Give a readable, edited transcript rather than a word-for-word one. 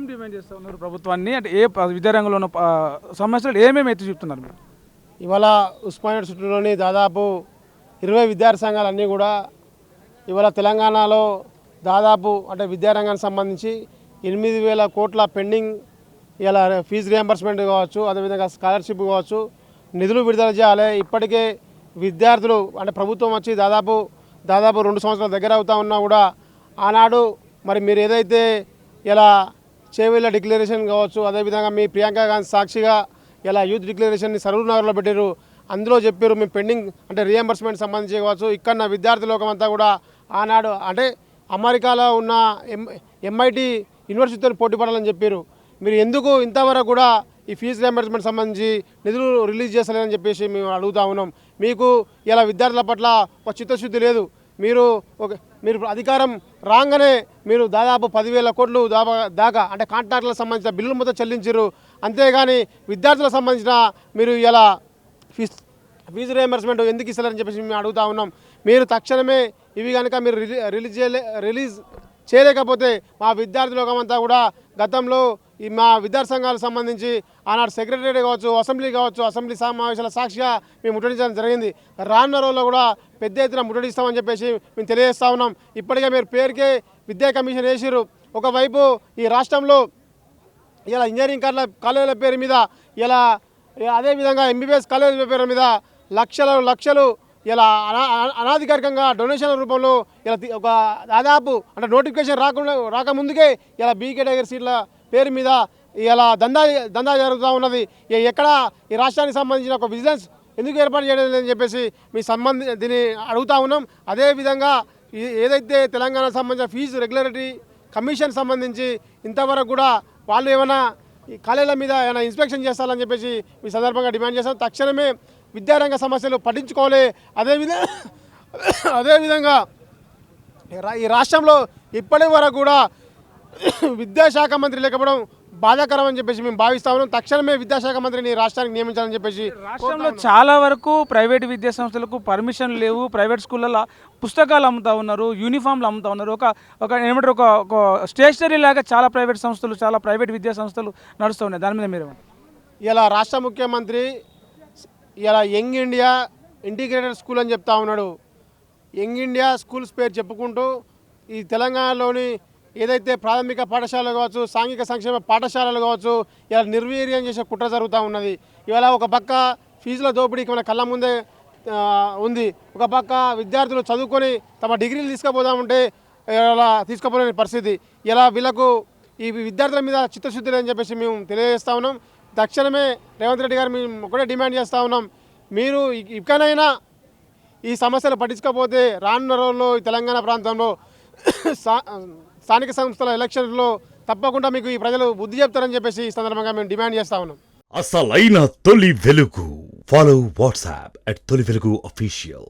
ఏం డిమాండ్ చేస్తూ ఉన్నారు ప్రభుత్వాన్ని? అంటే ఏ విద్యారంగంలో ఉన్న సమస్యలు ఏమేమి ఎత్తి చూపుతున్నారు మీరు? ఇవాళ ఉస్మానియా చుట్టూలోని దాదాపు 20 విద్యార్థి సంఘాలన్నీ కూడా ఇవాళ తెలంగాణలో దాదాపు అంటే విద్యారంగానికి సంబంధించి 8,000 కోట్ల పెండింగ్ ఇలా ఫీజు రియంబర్స్మెంట్ కావచ్చు, అదేవిధంగా స్కాలర్షిప్ కావచ్చు, నిధులు విడుదల చేయాలి. ఇప్పటికే విద్యార్థులు అంటే ప్రభుత్వం వచ్చి దాదాపు 2 సంవత్సరాల దగ్గర అవుతా ఉన్నా కూడా ఆనాడు మరి మీరు ఏదైతే ఇలా చేవేళ్ళ డిక్లరేషన్ కావచ్చు, అదేవిధంగా మీ ప్రియాంక గాంధీ సాక్షిగా ఇలా యూత్ డిక్లరేషన్ని సరూర్నగర్లో పెట్టారు. అందులో చెప్పారు మేము పెండింగ్ అంటే రియంబర్స్మెంట్ సంబంధించి కావచ్చు, ఇక్కడ విద్యార్థి లోకం అంతా కూడా ఆనాడు అంటే అమెరికాలో ఉన్న ఎంఐటి యూనివర్సిటీతో పోటీ పడాలని చెప్పారు. మీరు ఎందుకు ఇంతవరకు కూడా ఈ ఫీజు రియంబర్స్మెంట్ సంబంధించి నిధులు రిలీజ్ చేస్తలేదని చెప్పేసి మేము అడుగుతా ఉన్నాం. మీకు ఇలా విద్యార్థుల పట్ల ఒక చిత్తశుద్ధి లేదు. మీరు అధికారం రాగానే మీరు దాదాపు 10,000 కోట్లు దాకా అంటే కాంట్రాక్టులకు సంబంధించిన బిల్లులు మొత్తం చెల్లించారు. అంతేగాని విద్యార్థులకు సంబంధించిన మీరు ఇలా ఫీజు రియంబర్స్మెంట్ ఎందుకు ఇస్తలేరని చెప్పేసి మేము అడుగుతా ఉన్నాం. మీరు తక్షణమే ఇవి కనుక మీరు రిలీజ్ చేయలేకపోతే మా విద్యార్థి లోకమంతా కూడా గతంలో మా విద్యార్థి సంఘాలకు సంబంధించి ఆనాడు సెక్రటరీ కావచ్చు, అసెంబ్లీ సమావేశాల సాక్షిగా మేము ముట్టడించడం జరిగింది. రానున్న రోజుల్లో కూడా పెద్ద ఎత్తున ముట్టడిస్తామని చెప్పేసి మేము తెలియజేస్తా ఉన్నాం. ఇప్పటికే మీరు పేరుకే విద్యా కమిషన్ వేసిర్రు. ఒకవైపు ఈ రాష్ట్రంలో ఇలా ఇంజనీరింగ్ కాలేజీల పేరు మీద ఇలా అదేవిధంగా ఎంబీబీఎస్ కాలేజీల పేరు మీద లక్షలు ఇలా అనాధికారికంగా డొనేషన్ల రూపంలో ఇలా ఒక దాదాపు అంటే నోటిఫికేషన్ రాకముందుకే ఇలా బీ కేటగిరీ సీట్ల పేరు మీద ఇలా దందా జరుగుతూ ఉన్నది. ఎక్కడ ఈ రాష్ట్రానికి సంబంధించిన ఒక విజిలెన్స్ ఎందుకు ఏర్పాటు చేయడం లేదని చెప్పేసి దీన్ని అడుగుతూ ఉన్నాం. అదేవిధంగా ఏదైతే తెలంగాణకు సంబంధించిన ఫీజు రెగ్యులేటరీ కమిషన్ సంబంధించి ఇంతవరకు కూడా వాళ్ళు ఏమైనా ఈ కాలేజీల మీద ఏమైనా ఇన్స్పెక్షన్ చేస్తారని చెప్పేసి మీ సందర్భంగా డిమాండ్ చేస్తాం. తక్షణమే విద్యారంగ సమస్యలు పట్టించుకోవాలి. అదేవిధంగా ఈ రాష్ట్రంలో ఇప్పటి వరకు కూడా విద్యాశాఖ మంత్రి లేకపోవడం బాధాకరం అని చెప్పేసి మేము భావిస్తా ఉన్నాం. తక్షణమే విద్యాశాఖ మంత్రిని రాష్ట్రానికి నియమించాలని చెప్పేసి రాష్ట్రంలో చాలా వరకు ప్రైవేట్ విద్యా సంస్థలకు పర్మిషన్ లేవు. ప్రైవేట్ స్కూళ్ళల్లో పుస్తకాలు అమ్ముతూ ఉన్నారు, యూనిఫామ్లు అమ్ముతూ ఉన్నారు. ఏమంటారు ఒక స్టేషనరీ లాగా చాలా ప్రైవేట్ సంస్థలు, చాలా ప్రైవేట్ విద్యా సంస్థలు నడుస్తూ ఉన్నాయి. దాని మీద మీరు ఇలా రాష్ట్ర ముఖ్యమంత్రి ఇలా యంగ్ ఇండియా ఇంటిగ్రేటెడ్ స్కూల్ అని చెప్తా ఉన్నాడు. యంగ్ ఇండియా స్కూల్స్ పేరు చెప్పుకుంటూ ఈ తెలంగాణలోని ఏదైతే ప్రాథమిక పాఠశాలలు కావచ్చు, సాంఘిక సంక్షేమ పాఠశాలలు కావచ్చు ఇలా నిర్వీర్యం చేసే కుట్ర జరుగుతూ ఉన్నది. ఇవాళ ఒక పక్క ఫీజుల దోపిడీకి మన కళ్ళ ముందే ఉంది. ఒక పక్క విద్యార్థులు చదువుకొని తమ డిగ్రీలు తీసుకుపోదామంటే ఇలా తీసుకుపోలేని పరిస్థితి. ఇలా వీళ్ళకు ఈ విద్యార్థుల మీద చిత్తశుద్ధి లేదని చెప్పేసి మేము తెలియజేస్తూ ఉన్నాం. తక్షణమే రేవంత్ రెడ్డి గారు మేము ఒకటే డిమాండ్ చేస్తూ ఉన్నాం. మీరు ఇకనైనా ఈ సమస్యలు పట్టించుకోకపోతే రానున్న రోజుల్లో తెలంగాణ ప్రాంతంలో స్థానిక సంస్థల ఎలక్షన్లో తప్పకుండా మీకు ఈ ప్రజలు బుద్ధి చెప్తారని చెప్పేసి ఈ సందర్భంగా మేము డిమాండ్ చేస్తా ఉన్నాం. అసలైన తొలి వెలుగు. ఫాలో వాట్సాప్ @తొలి వెలుగు official.